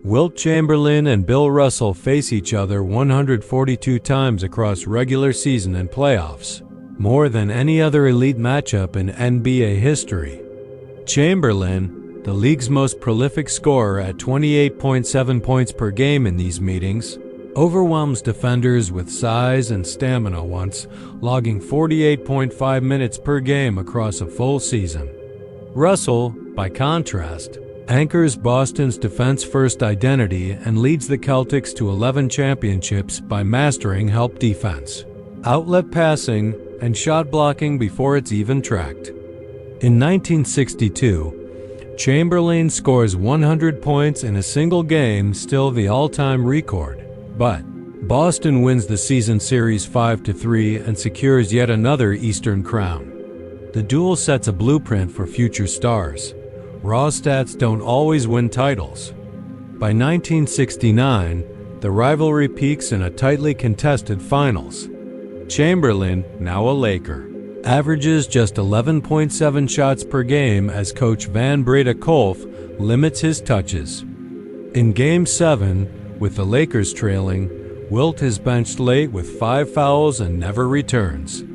Wilt Chamberlain and Bill Russell face each other 142 times across regular season and playoffs, more than any other elite matchup in NBA history. Chamberlain, the league's most prolific scorer at 28.7 points per game in these meetings, overwhelms defenders with size and stamina once, logging 48.5 minutes per game across a full season. Russell, by contrast, anchors Boston's defense-first identity and leads the Celtics to 11 championships by mastering help defense, outlet passing, and shot blocking before it's even tracked. In 1962, Chamberlain scores 100 points in a single game, still the all-time record. But Boston wins the season series 5-3 and secures yet another Eastern crown. The duel sets a blueprint for future stars. Raw stats don't always win titles. By 1969, the rivalry peaks in a tightly contested finals. Chamberlain, now a Laker, averages just 11.7 shots per game as coach Van Breda Kolff limits his touches. In Game 7, with the Lakers trailing, Wilt is benched late with 5 fouls and never returns.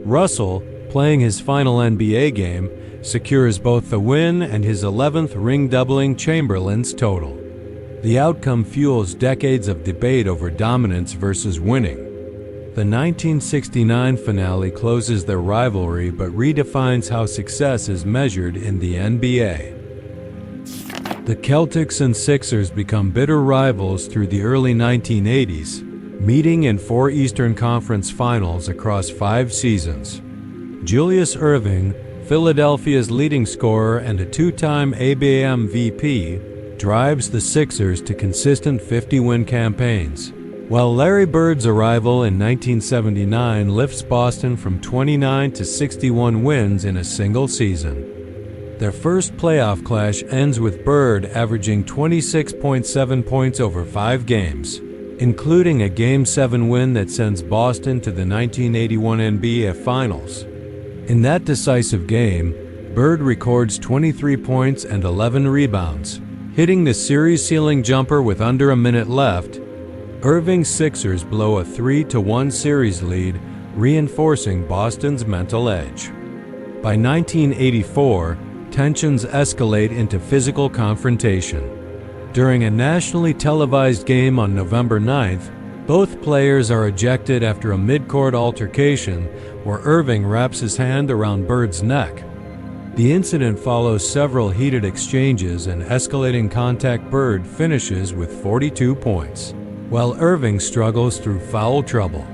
Russell, playing his final NBA game, secures both the win and his 11th ring, doubling Chamberlain's total. The outcome fuels decades of debate over dominance versus winning. The 1969 finale closes their rivalry but redefines how success is measured in the NBA. The Celtics and Sixers become bitter rivals through the early 1980s, meeting in 4 Eastern Conference Finals across 5 seasons. Julius Erving, Philadelphia's leading scorer and a 2-time ABA MVP, drives the Sixers to consistent 50-win campaigns, while Larry Bird's arrival in 1979 lifts Boston from 29 to 61 wins in a single season. Their first playoff clash ends with Bird averaging 26.7 points over 5 games, including a Game 7 win that sends Boston to the 1981 NBA Finals. In that decisive game, Bird records 23 points and 11 rebounds, hitting the series-sealing jumper with under a minute left. Irving's Sixers blow a 3-1 series lead, reinforcing Boston's mental edge. By 1984, tensions escalate into physical confrontation. During a nationally televised game on November 9th, both players are ejected after a mid-court altercation where Irving wraps his hand around Bird's neck. The incident follows several heated exchanges and escalating contact. Bird finishes with 42 points, while Irving struggles through foul trouble.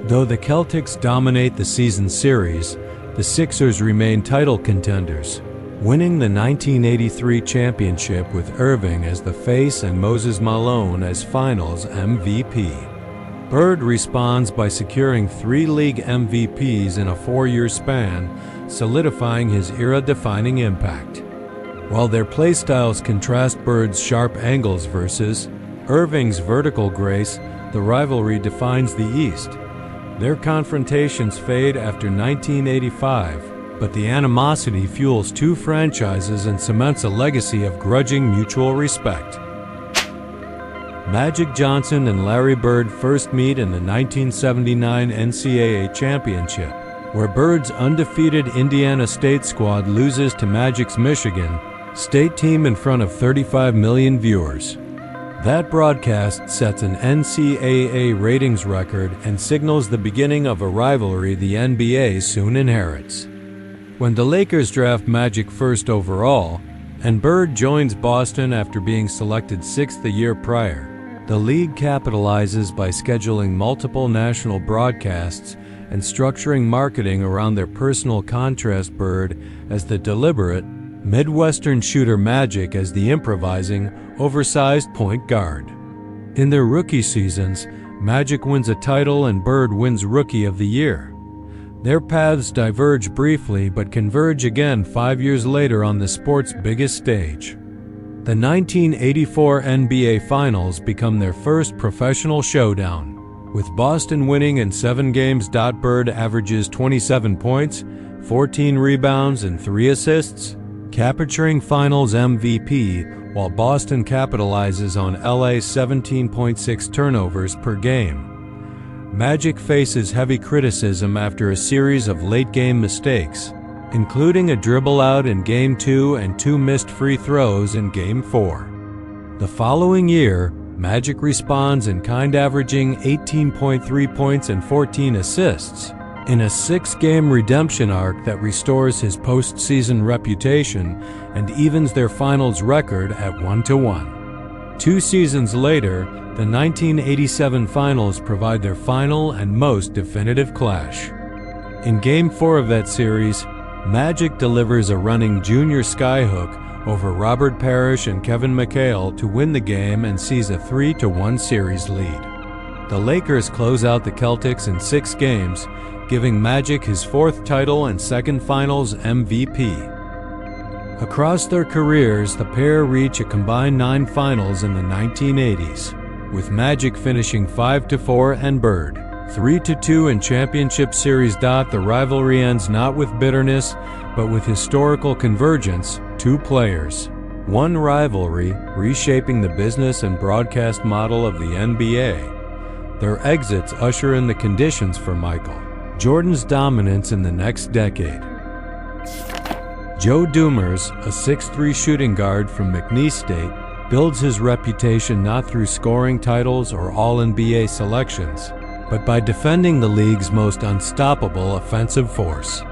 Though the Celtics dominate the season series, the Sixers remain title contenders, winning the 1983 championship with Irving as the face and Moses Malone as Finals MVP. Bird responds by securing 3 league MVPs in a 4-year span, solidifying his era-defining impact. While their playstyles contrast, Bird's sharp angles versus Irving's vertical grace, the rivalry defines the East. Their confrontations fade after 1985, but the animosity fuels 2 franchises and cements a legacy of grudging mutual respect. Magic Johnson and Larry Bird first meet in the 1979 NCAA Championship, where Bird's undefeated Indiana State squad loses to Magic's Michigan State team in front of 35 million viewers. That broadcast sets an NCAA ratings record and signals the beginning of a rivalry the NBA soon inherits. When the Lakers draft Magic first overall, and Bird joins Boston after being selected 6th the year prior, the league capitalizes by scheduling multiple national broadcasts and structuring marketing around their personal contrast. Bird as the deliberate, Midwestern shooter, Magic as the improvising, oversized point guard. In their rookie seasons, Magic wins a title and Bird wins Rookie of the Year. Their paths diverge briefly but converge again 5 years later on the sport's biggest stage. The 1984 NBA Finals become their first professional showdown, with Boston winning in 7 games. Bird averages 27 points, 14 rebounds, and 3 assists, capturing Finals MVP, while Boston capitalizes on LA's 17.6 turnovers per game. Magic faces heavy criticism after a series of late-game mistakes, including a dribble out in Game 2 and 2 missed free throws in Game 4. The following year, Magic responds in kind, averaging 18.3 points and 14 assists, in a 6-game redemption arc that restores his postseason reputation and evens their finals record at 1-1. 2 seasons later, the 1987 finals provide their final and most definitive clash. In Game 4 of that series, Magic delivers a running junior skyhook over Robert Parrish and Kevin McHale to win the game and seize a 3-1 series lead. The Lakers close out the Celtics in 6 games, giving Magic his 4th title and 2nd Finals MVP. Across their careers, the pair reach a combined 9 finals in the 1980s, with Magic finishing 5-4 and Bird 3-2 in championship series. The rivalry ends not with bitterness, but with historical convergence. 2 players, 1 rivalry, reshaping the business and broadcast model of the NBA. Their exits usher in the conditions for Michael Jordan's dominance in the next decade. Joe Dumars, a 6'3" shooting guard from McNeese State, builds his reputation not through scoring titles or All-NBA selections, but by defending the league's most unstoppable offensive force.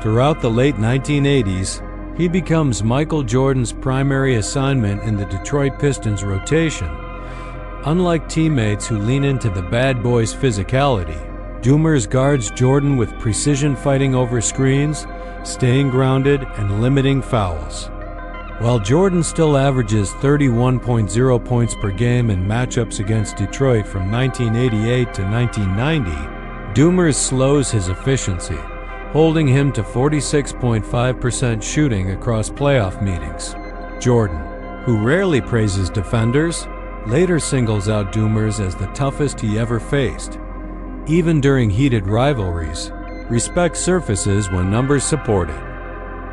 Throughout the late 1980s, he becomes Michael Jordan's primary assignment in the Detroit Pistons rotation. Unlike teammates who lean into the bad boys' physicality, Dumars guards Jordan with precision, fighting over screens, staying grounded, and limiting fouls. While Jordan still averages 31.0 points per game in matchups against Detroit from 1988 to 1990, Dumars slows his efficiency, holding him to 46.5% shooting across playoff meetings. Jordan, who rarely praises defenders, later singles out Dumars as the toughest he ever faced. Even during heated rivalries, respect surfaces when numbers support it.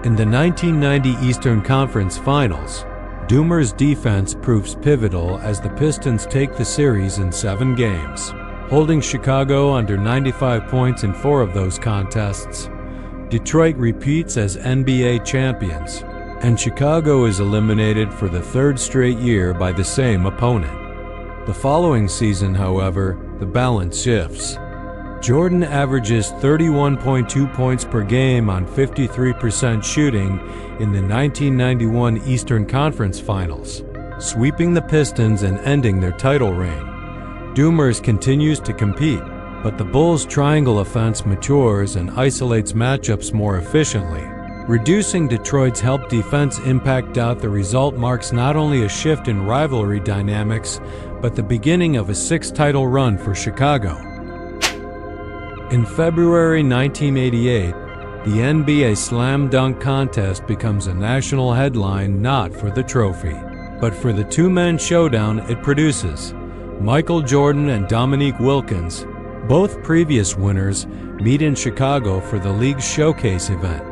In the 1990 Eastern Conference Finals, Dumars' defense proves pivotal as the Pistons take the series in 7 games, holding Chicago under 95 points in 4 of those contests. Detroit repeats as NBA champions, and Chicago is eliminated for the 3rd straight year by the same opponent. The following season, however, the balance shifts. Jordan averages 31.2 points per game on 53% shooting in the 1991 Eastern Conference Finals, sweeping the Pistons and ending their title reign. Dumars continues to compete, but the Bulls' triangle offense matures and isolates matchups more efficiently. Reducing Detroit's help defense impact. The result marks not only a shift in rivalry dynamics, but the beginning of a 6-title run for Chicago. In February 1988, the NBA Slam Dunk Contest becomes a national headline not for the trophy, but for the 2-man showdown it produces. Michael Jordan and Dominique Wilkins, both previous winners, meet in Chicago for the league's showcase event.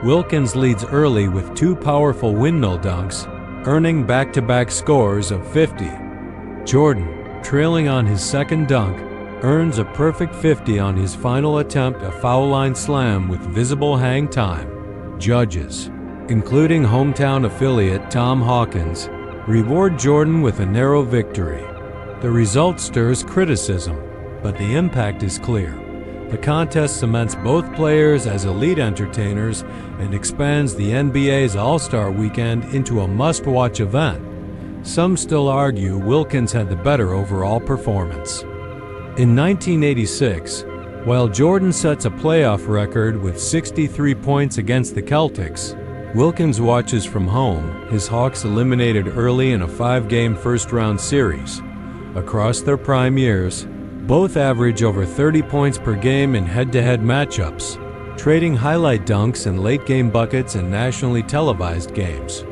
Wilkins leads early with 2 powerful windmill dunks, earning back-to-back scores of 50. Jordan, trailing on his 2nd dunk, earns a perfect 50 on his final attempt, a foul line slam with visible hang time. Judges, including hometown affiliate Tom Hawkins, reward Jordan with a narrow victory. The result stirs criticism, but the impact is clear. The contest cements both players as elite entertainers and expands the NBA's All-Star Weekend into a must-watch event. Some still argue Wilkins had the better overall performance. In 1986, while Jordan sets a playoff record with 63 points against the Celtics, Wilkins watches from home, his Hawks eliminated early in a 5-game first-round series. Across their prime years, both average over 30 points per game in head-to-head matchups, trading highlight dunks and late-game buckets in nationally televised games.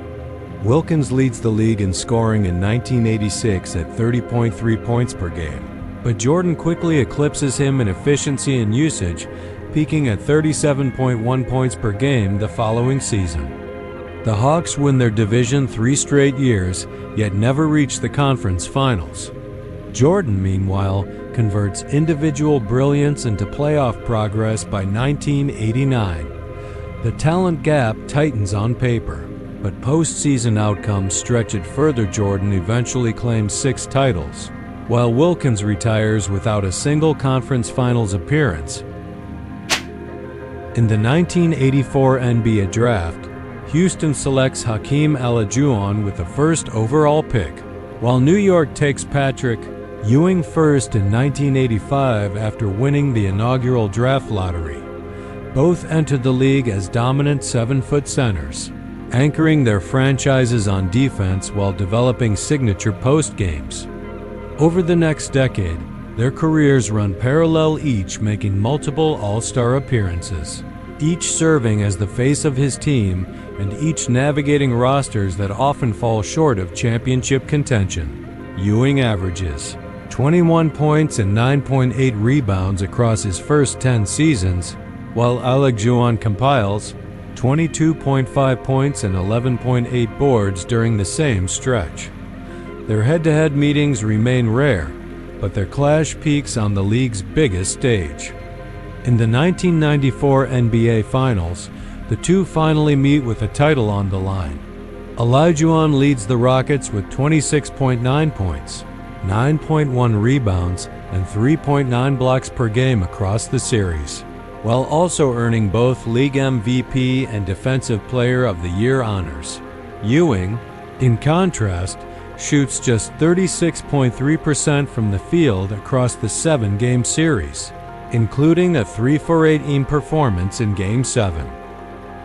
Wilkins leads the league in scoring in 1986 at 30.3 points per game, but Jordan quickly eclipses him in efficiency and usage, peaking at 37.1 points per game the following season. The Hawks win their division 3 straight years, yet never reach the conference finals. Jordan, meanwhile, converts individual brilliance into playoff progress by 1989. The talent gap tightens on paper, but postseason outcomes stretch it further. Jordan eventually claims 6 titles, while Wilkins retires without a single conference finals appearance. In the 1984 NBA draft, Houston selects Hakeem Olajuwon with the first overall pick, while New York takes Patrick Ewing first in 1985 after winning the inaugural draft lottery. Both entered the league as dominant 7-foot centers, anchoring their franchises on defense while developing signature post games. Over the next decade, their careers run parallel, each making multiple All-Star appearances, each serving as the face of his team and each navigating rosters that often fall short of championship contention. Ewing averages 21 points and 9.8 rebounds across his first 10 seasons, while Olajuwon compiles 22.5 points and 11.8 boards during the same stretch. Their head-to-head meetings remain rare, but their clash peaks on the league's biggest stage. In the 1994 NBA Finals, the two finally meet with a title on the line. Olajuwon leads the Rockets with 26.9 points, 9.1 rebounds, and 3.9 blocks per game across the series, while also earning both League MVP and Defensive Player of the Year honors. Ewing, in contrast, shoots just 36.3% from the field across the 7-game series, including a 3-for-8 performance in Game 7.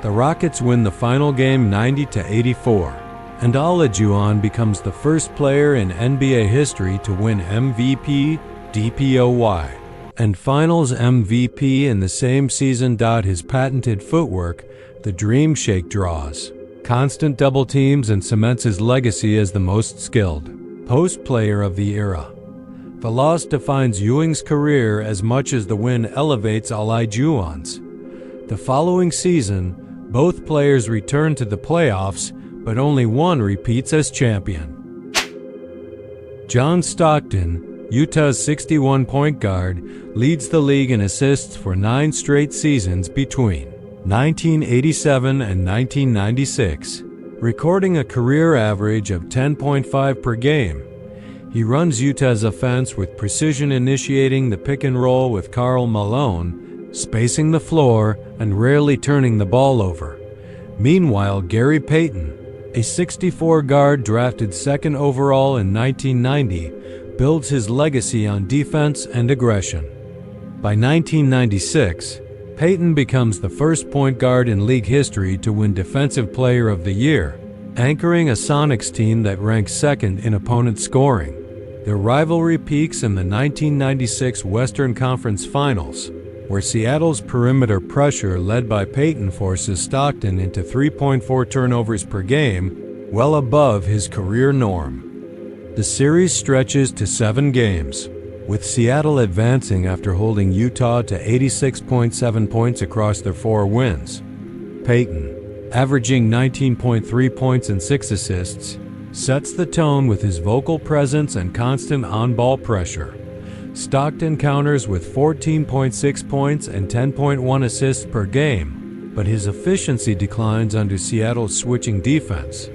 The Rockets win the final game 90-84, and Olajuwon becomes the first player in NBA history to win MVP, DPOY, and Finals MVP in the same season. His patented footwork, the Dream Shake, draws constant double teams and cements his legacy as the most skilled post player of the era. The loss defines Ewing's career as much as the win elevates Olajuwon's. The following season, both players return to the playoffs, but only one repeats as champion. John Stockton, Utah's 61-point guard, leads the league in assists for 9 straight seasons between 1987 and 1996, recording a career average of 10.5 per game. He runs Utah's offense with precision, initiating the pick and roll with Karl Malone, spacing the floor, and rarely turning the ball over. Meanwhile, Gary Payton, a 64 guard drafted second overall in 1990, builds his legacy on defense and aggression. By 1996, Payton becomes the first point guard in league history to win Defensive Player of the Year, anchoring a Sonics team that ranks second in opponent scoring. Their rivalry peaks in the 1996 Western Conference Finals, where Seattle's perimeter pressure led by Payton forces Stockton into 3.4 turnovers per game, well above his career norm. The series stretches to 7 games, with Seattle advancing after holding Utah to 86.7 points across their 4 wins. Payton, averaging 19.3 points and 6 assists, sets the tone with his vocal presence and constant on-ball pressure. Stockton counters with 14.6 points and 10.1 assists per game, but his efficiency declines under Seattle's switching defense.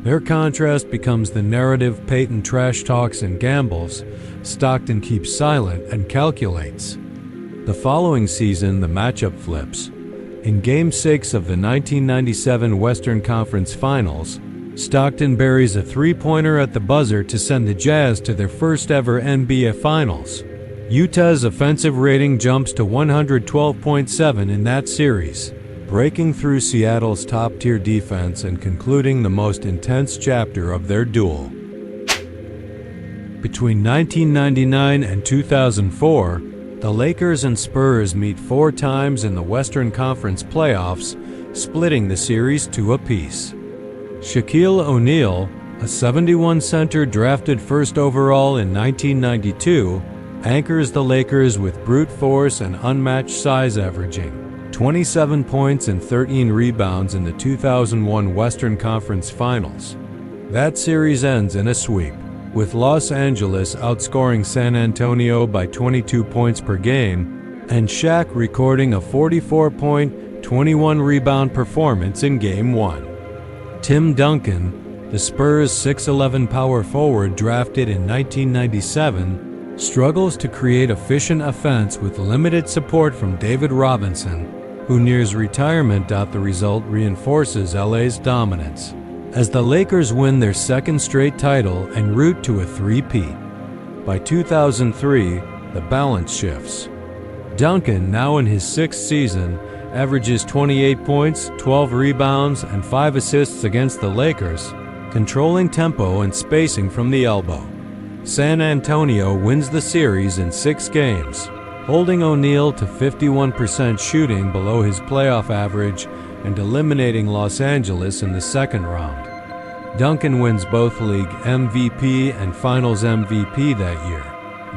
Their contrast becomes the narrative. Payton trash talks and gambles, Stockton keeps silent and calculates. The following season, the matchup flips. In Game 6 of the 1997 Western Conference Finals, Stockton buries a three-pointer at the buzzer to send the Jazz to their first-ever NBA Finals. Utah's offensive rating jumps to 112.7 in that series, breaking through Seattle's top-tier defense and concluding the most intense chapter of their duel. Between 1999 and 2004, the Lakers and Spurs meet 4 times in the Western Conference playoffs, splitting the series 2 apiece. Shaquille O'Neal, a 71 center drafted first overall in 1992, anchors the Lakers with brute force and unmatched size, averaging 27 points and 13 rebounds in the 2001 Western Conference Finals. That series ends in a sweep, with Los Angeles outscoring San Antonio by 22 points per game, and Shaq recording a 44-point, 21-rebound performance in Game 1. Tim Duncan, the Spurs' 6'11 power forward drafted in 1997, struggles to create efficient offense with limited support from David Robinson, who nears retirement. The result reinforces LA's dominance, as the Lakers win their second straight title en route to a three-peat. By 2003, the balance shifts. Duncan, now in his sixth season, averages 28 points, 12 rebounds, and 5 assists against the Lakers, controlling tempo and spacing from the elbow. San Antonio wins the series in 6 games, holding O'Neal to 51% shooting below his playoff average and eliminating Los Angeles in the second round. Duncan wins both League MVP and Finals MVP that year,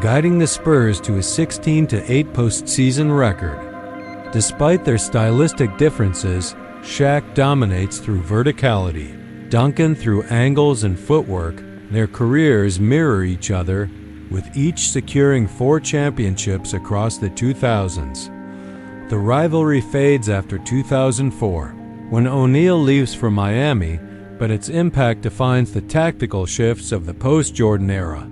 guiding the Spurs to a 16-8 postseason record. Despite their stylistic differences, Shaq dominates through verticality, Duncan through angles and footwork. Their careers mirror each other, with each securing 4 championships across the 2000s. The rivalry fades after 2004, when O'Neal leaves for Miami, but its impact defines the tactical shifts of the post-Jordan era.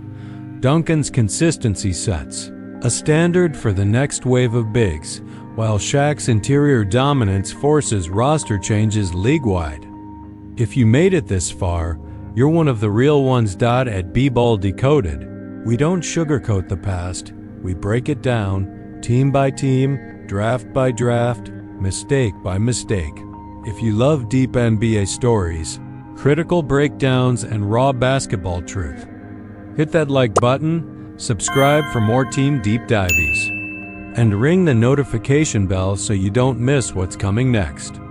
Duncan's consistency sets a standard for the next wave of bigs, while Shaq's interior dominance forces roster changes league-wide. If you made it this far, you're one of the real ones. At BBall Decoded, we don't sugarcoat the past, we break it down, team by team, draft by draft, mistake by mistake. If you love deep NBA stories, critical breakdowns, and raw basketball truth, hit that like button, subscribe for more team deep dives, and ring the notification bell so you don't miss what's coming next.